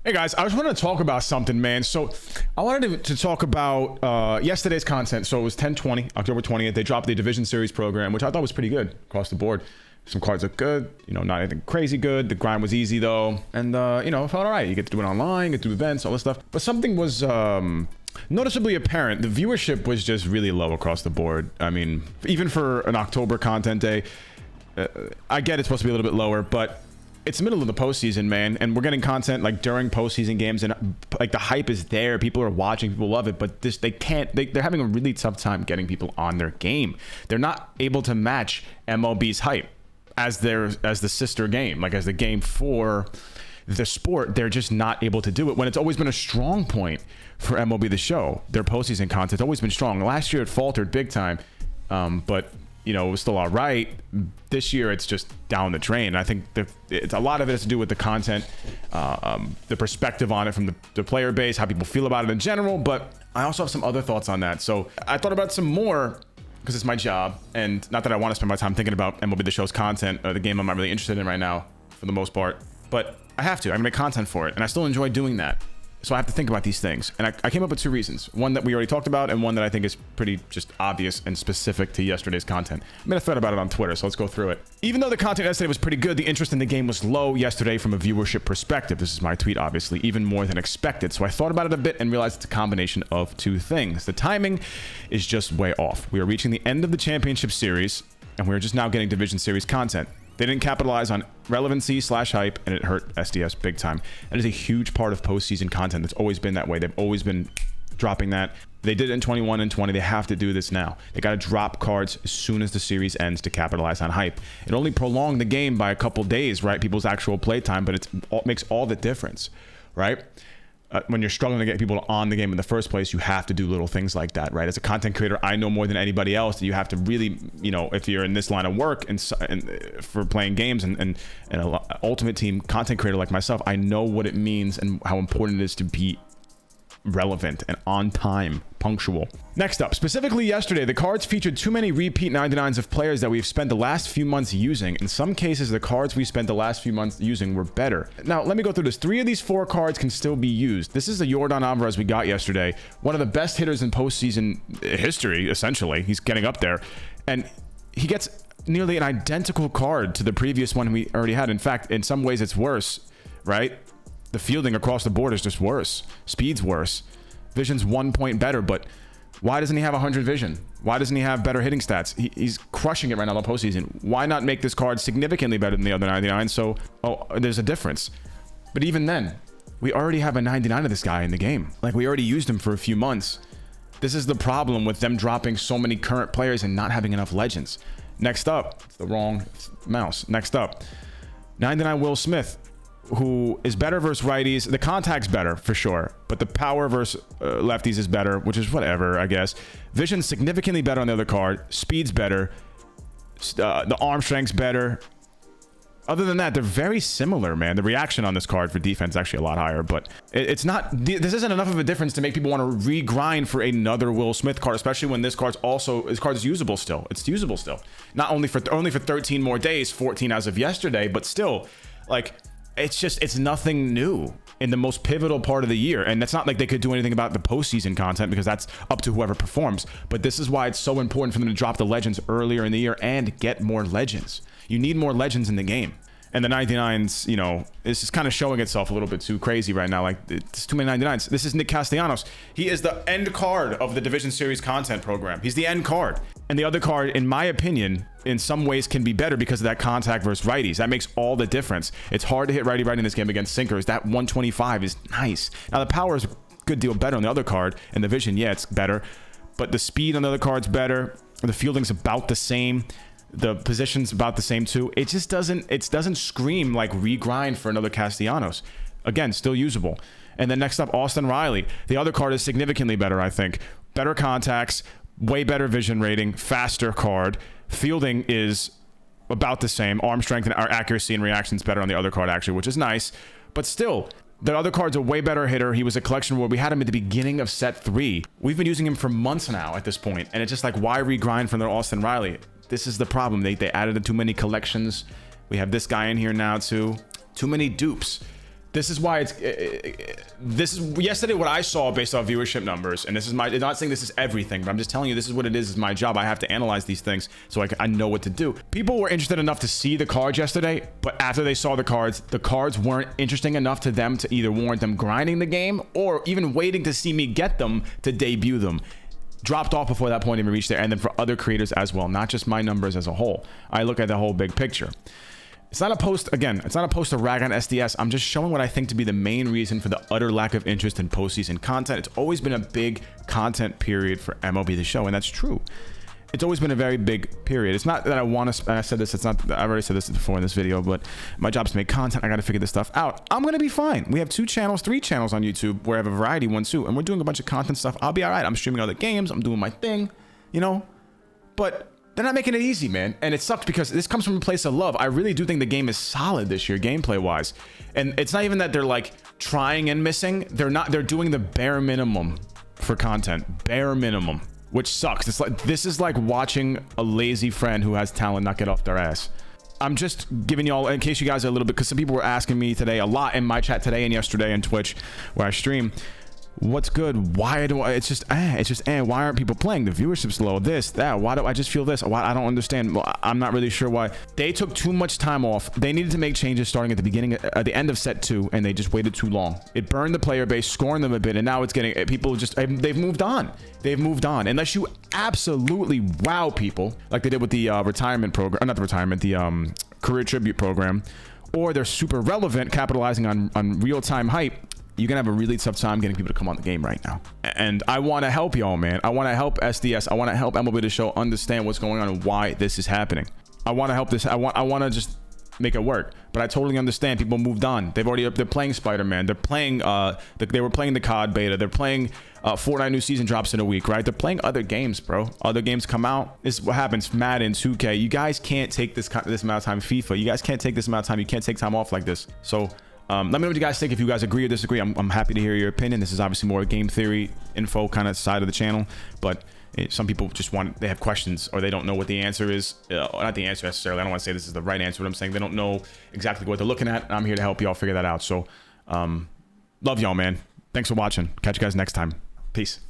Hey guys, I just wanted to talk about something, man. So I wanted to talk about yesterday's content. So it was 10/20, October 20th. They dropped the Division Series program, which I thought was pretty good across the board. Some cards look good, not anything crazy good. The grind was easy though, and it felt all right. You get to do it online, you get to do events, all this stuff. But something was noticeably apparent. The viewership was just really low across the board. I mean, even for an October content day, I get it's supposed to be a little bit lower, but it's the middle of the postseason, man, and we're getting content like during postseason games, and like the hype is there. People are watching, people love it, but they're having a really tough time getting people on their game. They're not able to match MLB's hype as the sister game, like as the game for the sport. They're just not able to do it when it's always been a strong point for MLB the Show. Their postseason content's always been strong. Last year it faltered big time, but it was still all right. This year it's just down the drain. I think it's a lot of it has to do with the content, the perspective on it from the player base, how people feel about it in general. But I also have some other thoughts on that. So I thought about some more because it's my job, and not that I want to spend my time thinking about MLB the Show's content or the game I'm not really interested in right now for the most part, but I have to. I make content for it, and I still enjoy doing that. So I have to think about these things. And I came up with two reasons. One that we already talked about, and one that I think is pretty just obvious and specific to yesterday's content. I made a thread about it on Twitter, so let's go through it. Even though the content yesterday was pretty good, the interest in the game was low yesterday from a viewership perspective. This is my tweet, obviously, even more than expected. So I thought about it a bit and realized it's a combination of two things. The timing is just way off. We are reaching the end of the championship series, and we're just now getting Division Series content. They didn't capitalize on relevancy/hype, and it hurt SDS big time. That is a huge part of postseason content. It's always been that way. They've always been dropping that. They did it in 21 and 20. They have to do this now. They got to drop cards as soon as the series ends to capitalize on hype. It only prolonged the game by a couple days, right? People's actual play time, but it makes all the difference, right? When you're struggling to get people on the game in the first place, you have to do little things like that, right? As a content creator, I know more than anybody else that you have to really, if you're in this line of work and for playing games and an ultimate team content creator like myself, I know what it means and how important it is to be relevant and on time, punctual. Next up, specifically yesterday, the cards featured too many repeat 99s of players that we've spent the last few months using. In some cases, the cards we spent the last few months using were better. Now, let me go through this. 3 of these 4 cards can still be used. This is the Yordan Alvarez we got yesterday. One of the best hitters in postseason history, essentially. He's getting up there. And he gets nearly an identical card to the previous one we already had. In fact, in some ways, it's worse, right? The fielding across the board is just worse. Speed's worse. Vision's 1 point better, but why doesn't he have 100 vision? Why doesn't he have better hitting stats? He's crushing it right now in the postseason. Why not make this card significantly better than the other 99? So, there's a difference. But even then, we already have a 99 of this guy in the game. Like, we already used him for a few months. This is the problem with them dropping so many current players and not having enough legends. Next up, it's the wrong mouse. Next up, 99 Will Smith, who is better versus righties. The contact's better for sure, but the power versus lefties is better, which is whatever, I guess. Vision's significantly better on the other card. Speed's better. The arm strength's better. Other than that, they're very similar, man. The reaction on this card for defense is actually a lot higher, but it's not. This isn't enough of a difference to make people want to regrind for another Will Smith card, especially when this card is usable still. It's usable still. Not only for 13 more days, 14 as of yesterday, but still, like, it's nothing new in the most pivotal part of the year. And that's not like they could do anything about the postseason content, because that's up to whoever performs. But this is why it's so important for them to drop the legends earlier in the year and get more legends. You need more legends in the game. And the 99s, this is kind of showing itself a little bit too crazy right now. Like, it's too many 99s. This is Nick Castellanos. He is the end card of the Division Series content program. He's the end card. And the other card, in my opinion, in some ways can be better because of that contact versus righties. That makes all the difference. It's hard to hit righty in this game against sinkers. That 125 is nice. Now, the power is a good deal better on the other card, and the vision, yeah, it's better. But the speed on the other card's better. The fielding's about the same. The position's about the same too. It just doesn't scream like regrind for another Castellanos. Again, still usable. And then next up, Austin Riley. The other card is significantly better, I think. Better contacts, way better vision rating, faster card. Fielding is about the same. Arm strength and accuracy and reaction's better on the other card, actually, which is nice. But still, the other card's a way better hitter. He was a collection where we had him at the beginning of set 3. We've been using him for months now at this point, and it's just like, why regrind for another Austin Riley? This is the problem. They added too many collections. We have this guy in here now too. Too many dupes. This is why this is yesterday what I saw based off viewership numbers, and this is I'm not saying this is everything, but I'm just telling you this is what it is my job. I have to analyze these things so I know what to do. People were interested enough to see the cards yesterday, but after they saw the cards weren't interesting enough to them to either warrant them grinding the game or even waiting to see me get them to debut them. Dropped off before that point even reached there, and then for other creators as well, not just my numbers as a whole. I look at the whole big picture. It's not a post, again, it's not a post to rag on SDS. I'm just showing what I think to be the main reason for the utter lack of interest in postseason content. It's always been a big content period for MLB the Show, and that's true. It's always been a very big period. It's not that I want to, I said this, it's not, I've already said this before in this video, but my job is to make content. I got to figure this stuff out. I'm going to be fine. We have 2 channels, 3 channels on YouTube where I have a variety one too, and we're doing a bunch of content stuff. I'll be all right. I'm streaming other games. I'm doing my thing, you know, but they're not making it easy, man. And it sucks because this comes from a place of love. I really do think the game is solid this year, gameplay wise. And it's not even that they're like trying and missing. They're doing the bare minimum for content, bare minimum, which sucks. It's like, this is like watching a lazy friend who has talent not get off their ass. I'm just giving y'all, in case you guys are a little bit, because some people were asking me today a lot in my chat today and yesterday on Twitch where I stream. What's good? Why do I, it's just why aren't people playing? The viewership's low, this, that. Why do I just feel this? Why? I don't understand. Well, I'm not really sure why. They took too much time off. They needed to make changes starting at the beginning, at the end of set 2, and they just waited too long. It burned the player base, scoring them a bit, and now it's getting, people just, they've moved on. They've moved on. Unless you absolutely wow people, like they did with the retirement program, not the retirement, the career tribute program, or they're super relevant, capitalizing on real-time hype, you're gonna have a really tough time getting people to come on the game right now. And I want to help y'all, man. I want to help SDS. I want to help MLB the Show understand what's going on and why this is happening. I want to help this. I want to just make it work. But I totally understand. People moved on. They're playing Spider-Man. They're playing they were playing the COD beta. They're playing Fortnite new season drops in a week, right? They're playing other games, bro. Other games come out. This is what happens. Madden, 2K. You guys can't take this amount of time. FIFA. You guys can't take this amount of time. You can't take time off like this. So let me know what you guys think. If you guys agree or disagree, I'm happy to hear your opinion. This is obviously more game theory info kind of side of the channel, but some people just they have questions or they don't know what the answer is. Not the answer necessarily. I don't want to say this is the right answer, but I'm saying they don't know exactly what they're looking at. And I'm here to help y'all figure that out. So love y'all, man. Thanks for watching. Catch you guys next time. Peace.